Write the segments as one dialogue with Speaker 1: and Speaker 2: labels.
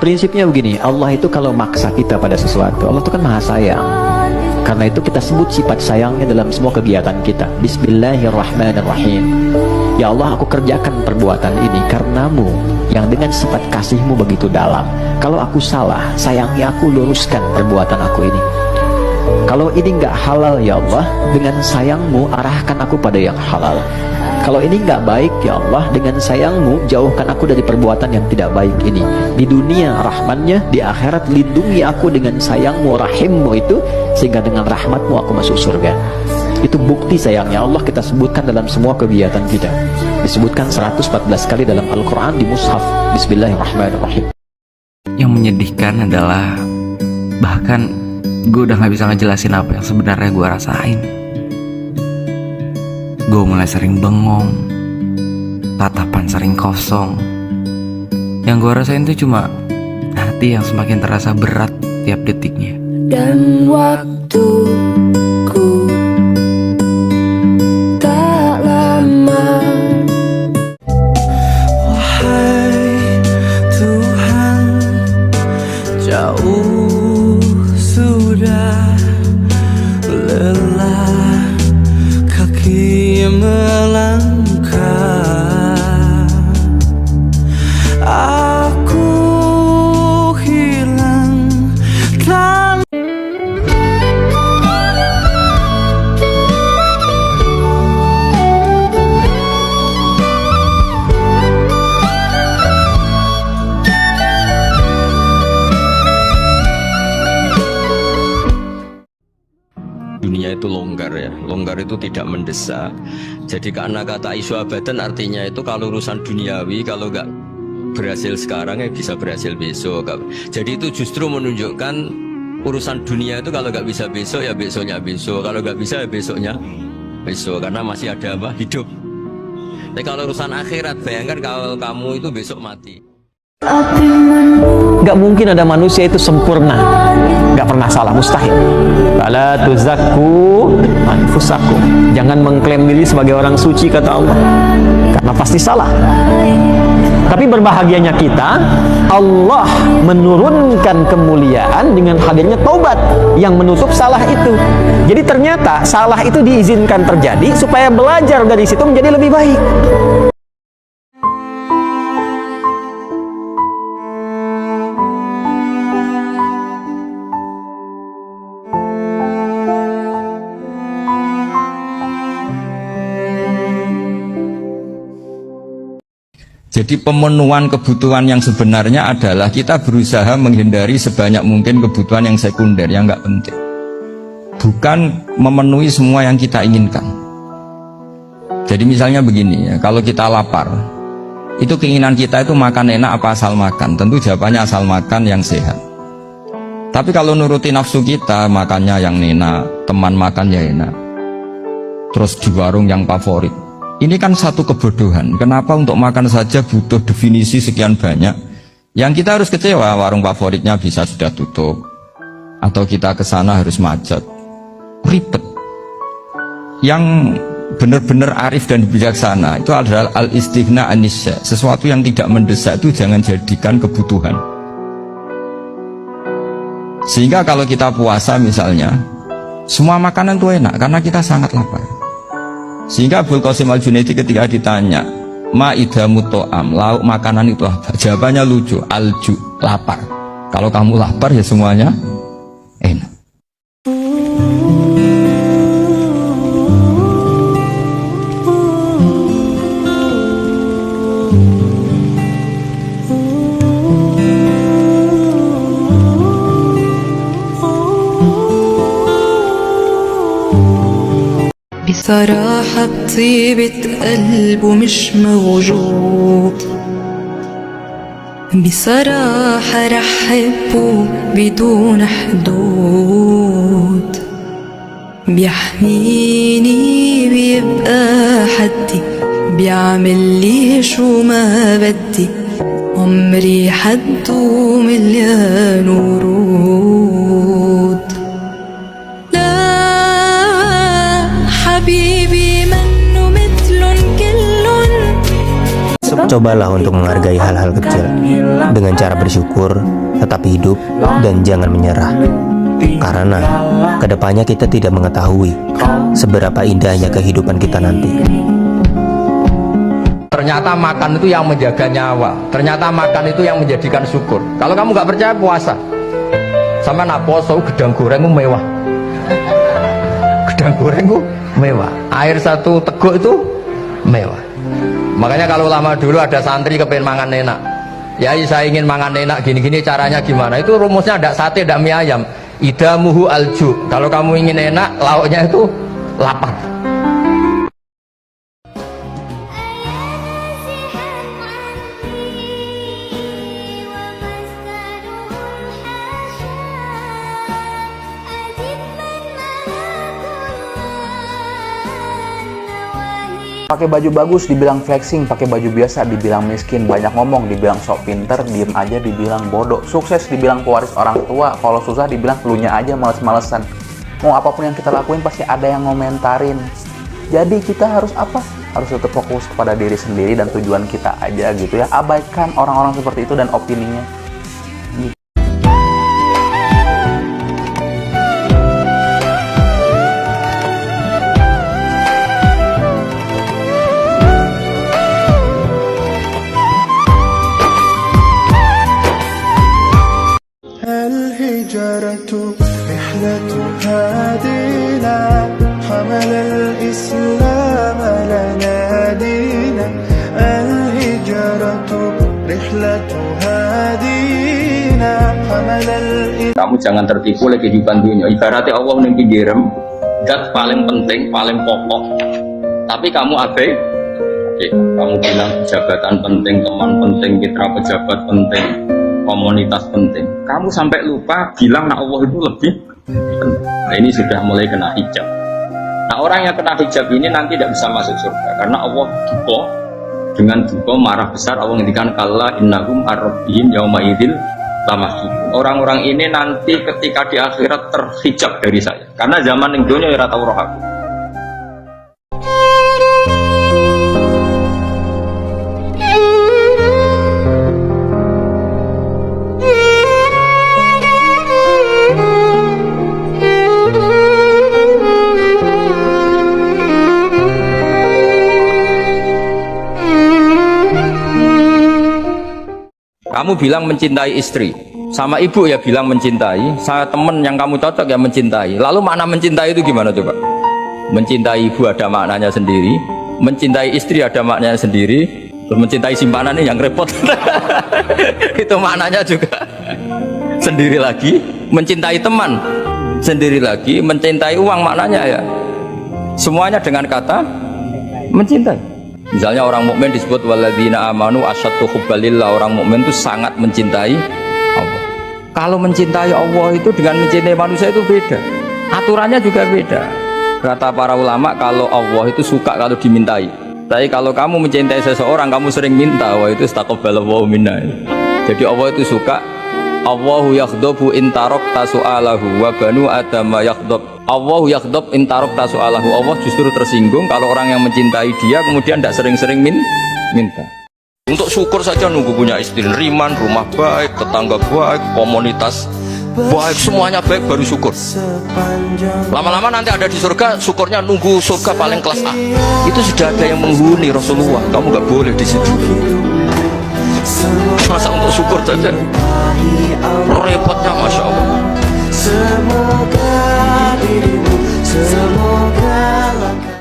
Speaker 1: Prinsipnya begini, Allah itu kalau maksa kita pada sesuatu, Allah itu kan maha sayang. Karena itu kita sebut sifat sayangnya dalam semua kegiatan kita. Bismillahirrahmanirrahim. Ya Allah, aku kerjakan perbuatan ini karenamu yang dengan sifat kasihmu begitu dalam. Kalau aku salah, sayangnya aku luruskan perbuatan aku ini. Kalau ini nggak halal ya Allah, dengan sayangmu arahkan aku pada yang halal. Kalau ini nggak baik ya Allah, dengan sayangmu jauhkan aku dari perbuatan yang tidak baik ini. Di dunia rahmannya, di akhirat lindungi aku dengan sayangmu, rahimmu itu, sehingga dengan rahmatmu aku masuk surga. Itu bukti sayangnya Allah kita sebutkan dalam semua kegiatan kita. Disebutkan 114 kali dalam Al-Quran di mushaf. Bismillahirrahmanirrahim.
Speaker 2: Yang menyedihkan adalah bahkan gue udah gak bisa ngejelasin apa yang sebenarnya gue rasain. Gue mulai sering bengong, tatapan sering kosong. Yang gue rasain tuh cuma hati yang semakin terasa berat tiap detiknya.
Speaker 3: Dan waktuku tak lama.
Speaker 4: Wahai Tuhan, jauh sudah lelah kaki melangkah. Aku hilang tanpa.
Speaker 5: Dunia itu longgar ya, longgar itu tidak mendesak. Jadi karena kata isu abadan artinya itu kalau urusan duniawi kalau nggak berhasil sekarang ya bisa berhasil besok. Jadi itu justru menunjukkan urusan dunia itu kalau nggak bisa besok ya besoknya besok, kalau nggak bisa ya besoknya besok, karena masih ada apa? Hidup. Tapi kalau urusan akhirat, bayangkan kalau kamu itu besok mati.
Speaker 1: Gak mungkin ada manusia itu sempurna, gak pernah salah, mustahil. Fala tuzakku anfusakum. Jangan mengklaim diri sebagai orang suci, kata Allah, karena pasti salah. Tapi berbahagianya kita, Allah menurunkan kemuliaan dengan hadirnya taubat yang menutup salah itu. Jadi ternyata salah itu diizinkan terjadi supaya belajar dari situ menjadi lebih baik.
Speaker 5: Jadi pemenuhan kebutuhan yang sebenarnya adalah kita berusaha menghindari sebanyak mungkin kebutuhan yang sekunder, yang nggak penting. Bukan memenuhi semua yang kita inginkan. Jadi misalnya begini ya, kalau kita lapar, itu keinginan kita itu makan enak apa asal makan? Tentu jawabannya asal makan yang sehat. Tapi kalau nuruti nafsu kita, makannya yang enak, teman makan ya enak, terus di warung yang favorit. Ini kan satu kebodohan. Kenapa untuk makan saja butuh definisi sekian banyak? Yang kita harus kecewa, warung favoritnya bisa sudah tutup, atau kita ke sana harus macet, ribet. Yang benar-benar arif dan bijaksana itu adalah al-istighna anisya. Sesuatu yang tidak mendesak itu jangan jadikan kebutuhan. Sehingga kalau kita puasa misalnya, semua makanan itu enak karena kita sangat lapar. Sehingga Abul Qasim Al-Junaidi ketika ditanya ma'idamu to'am, lauk makanan itu apa? Jawabannya lucu, alju, lapar. Kalau kamu lapar ya semuanya enak.
Speaker 3: بصراحة بطيبة قلبه مش موجود، بصراحة رحبه بدون حدود، بيحميني بيبقى حدي، بيعمل لي شو ما بدي، عمري حده مليان ورود.
Speaker 6: Cobalah untuk menghargai hal-hal kecil dengan cara bersyukur, tetap hidup, dan jangan menyerah. Karena kedepannya kita tidak mengetahui seberapa indahnya kehidupan kita nanti.
Speaker 5: Ternyata makan itu yang menjaga nyawa. Ternyata makan itu yang menjadikan syukur. Kalau kamu nggak percaya, puasa. Sama nak poso, gedang goreng itu mewah. Gedang goreng itu mewah. Air satu teguk itu mewah. Makanya kalau lama dulu ada santri kepengen mangan enak. Ya saya ingin mangan enak gini-gini, caranya gimana? Itu rumusnya ada sate, ada mie ayam. Idamuhu alju. Kalau kamu ingin enak, lauknya itu lapar.
Speaker 7: Pakai baju bagus dibilang flexing, pakai baju biasa dibilang miskin, banyak ngomong dibilang sok pinter, diem aja dibilang bodoh, sukses dibilang pewaris orang tua, kalau susah dibilang elunya aja males-malesan. Mau apapun yang kita lakuin pasti ada yang ngomentarin. Jadi kita harus apa? Harus tetap fokus kepada diri sendiri dan tujuan kita aja gitu ya. Abaikan orang-orang seperti itu dan opininya.
Speaker 4: الهجرة رحلة هادينا حمل الإسلام لنا دينا الهجرة رحلة هادينا حمل الإسلام.
Speaker 5: Kamu jangan tertipu oleh kehidupan dunia. Ibaratnya Allah yang pinggirem, dat paling penting, paling pokok. Tapi kamu abai. Oke, kamu bilang jabatan penting, teman penting, mitra pejabat penting, komunitas penting. Kamu sampai lupa bilang nah Allah itu lebih penting. Nah ini sudah mulai kena hijab. Nah orang yang kena hijab ini nanti tidak bisa masuk surga karena Allah duka, dengan duka marah besar. Allah ngendikan kalla innahum ar-rabbihim yauma idzil lamahjubun. Orang-orang ini nanti ketika di akhirat terhijab dari saya karena zaman ning dunya ora tau roh aku. Kamu bilang mencintai istri, sama ibu ya bilang mencintai, sama temen yang kamu cocok ya mencintai. Lalu makna mencintai itu gimana coba? Mencintai ibu ada maknanya sendiri, mencintai istri ada maknanya sendiri, terus mencintai simpanan ini yang repot. Itu maknanya juga sendiri lagi. Mencintai teman sendiri lagi, mencintai uang maknanya ya semuanya dengan kata mencintai. Misalnya orang mukmin disebut walladzina amanu asyaddu hubbalillah. Orang mukmin itu sangat mencintai Allah. Kalau mencintai Allah itu dengan mencintai manusia itu beda. Aturannya juga beda. Kata para ulama kalau Allah itu suka kalau dimintai. Tapi kalau kamu mencintai seseorang kamu sering minta, wah itu istaqballahu minna. Jadi Allah itu suka. Allahu yaghdabu in tarakta su'alahu wa banu adama yaghdab. Allahu yaghdob intarok tasu'alahu. Allah justru tersinggung kalau orang yang mencintai dia kemudian tidak sering-sering minta. Untuk syukur saja nunggu punya istri riman, rumah baik, tetangga baik, komunitas baik, semuanya baik baru syukur. Lama-lama nanti ada di surga, syukurnya nunggu surga paling kelas A. Itu sudah ada yang menghuni Rasulullah. Kamu nggak boleh di situ. Masa untuk syukur saja repotnya, masya Allah.
Speaker 4: Semoga dirimu, semoga langkah.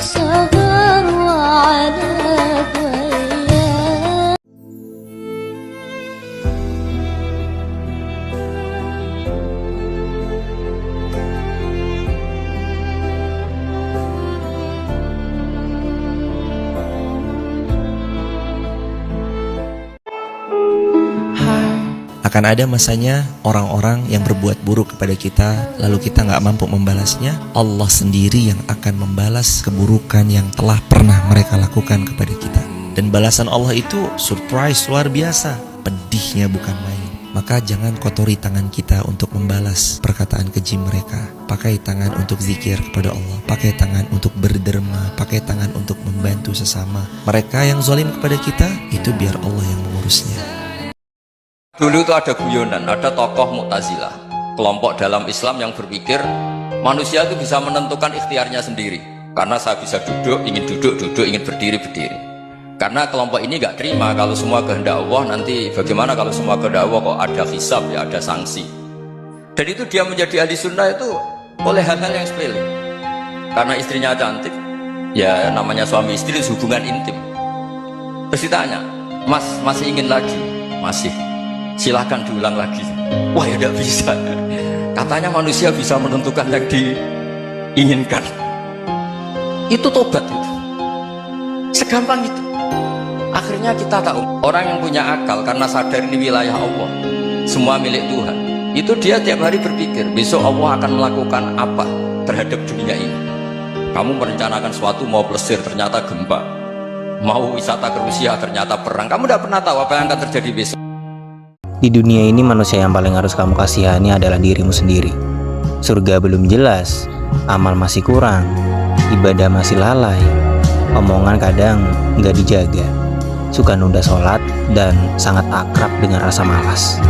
Speaker 8: صغر وعنف وأيام.
Speaker 9: Akan ada masanya orang-orang yang berbuat buruk kepada kita, lalu kita nggak mampu membalasnya. Allah sendiri yang akan membalas keburukan yang telah pernah mereka lakukan kepada kita. Dan balasan Allah itu surprise luar biasa, pedihnya bukan main. Maka jangan kotori tangan kita untuk membalas perkataan keji mereka. Pakai tangan untuk zikir kepada Allah, pakai tangan untuk berderma, pakai tangan untuk membantu sesama. Mereka yang zalim kepada kita, itu biar Allah yang mengurusnya.
Speaker 5: Dulu itu ada guyonan, ada tokoh Mu'tazilah, kelompok dalam Islam yang berpikir manusia itu bisa menentukan ikhtiarnya sendiri. Karena saya bisa duduk, ingin duduk, ingin berdiri, berdiri. Karena kelompok ini gak terima kalau semua kehendak Allah, nanti bagaimana kalau semua kehendak Allah kok ada hisab, ya ada sanksi. Dan itu dia menjadi ahli sunnah itu oleh hal-hal yang sepele. Karena istrinya cantik, ya namanya suami istri hubungan intim. Terus ditanya, Mas masih ingin lagi? Masih. Silahkan diulang lagi. Wah ya tidak bisa. Katanya manusia bisa menentukan yang diinginkan. Itu tobat itu. Segampang itu. Akhirnya kita tahu orang yang punya akal karena sadar ini wilayah Allah, semua milik Tuhan. Itu dia tiap hari berpikir besok Allah akan melakukan apa terhadap dunia ini. Kamu merencanakan sesuatu mau plesir ternyata gempa, mau wisata ke Rusia ternyata perang. Kamu tidak pernah tahu apa yang akan terjadi besok.
Speaker 6: Di dunia ini manusia yang paling harus kamu kasihani adalah dirimu sendiri. Surga belum jelas, amal masih kurang, ibadah masih lalai, omongan kadang nggak dijaga, suka nunda sholat, dan sangat akrab dengan rasa malas.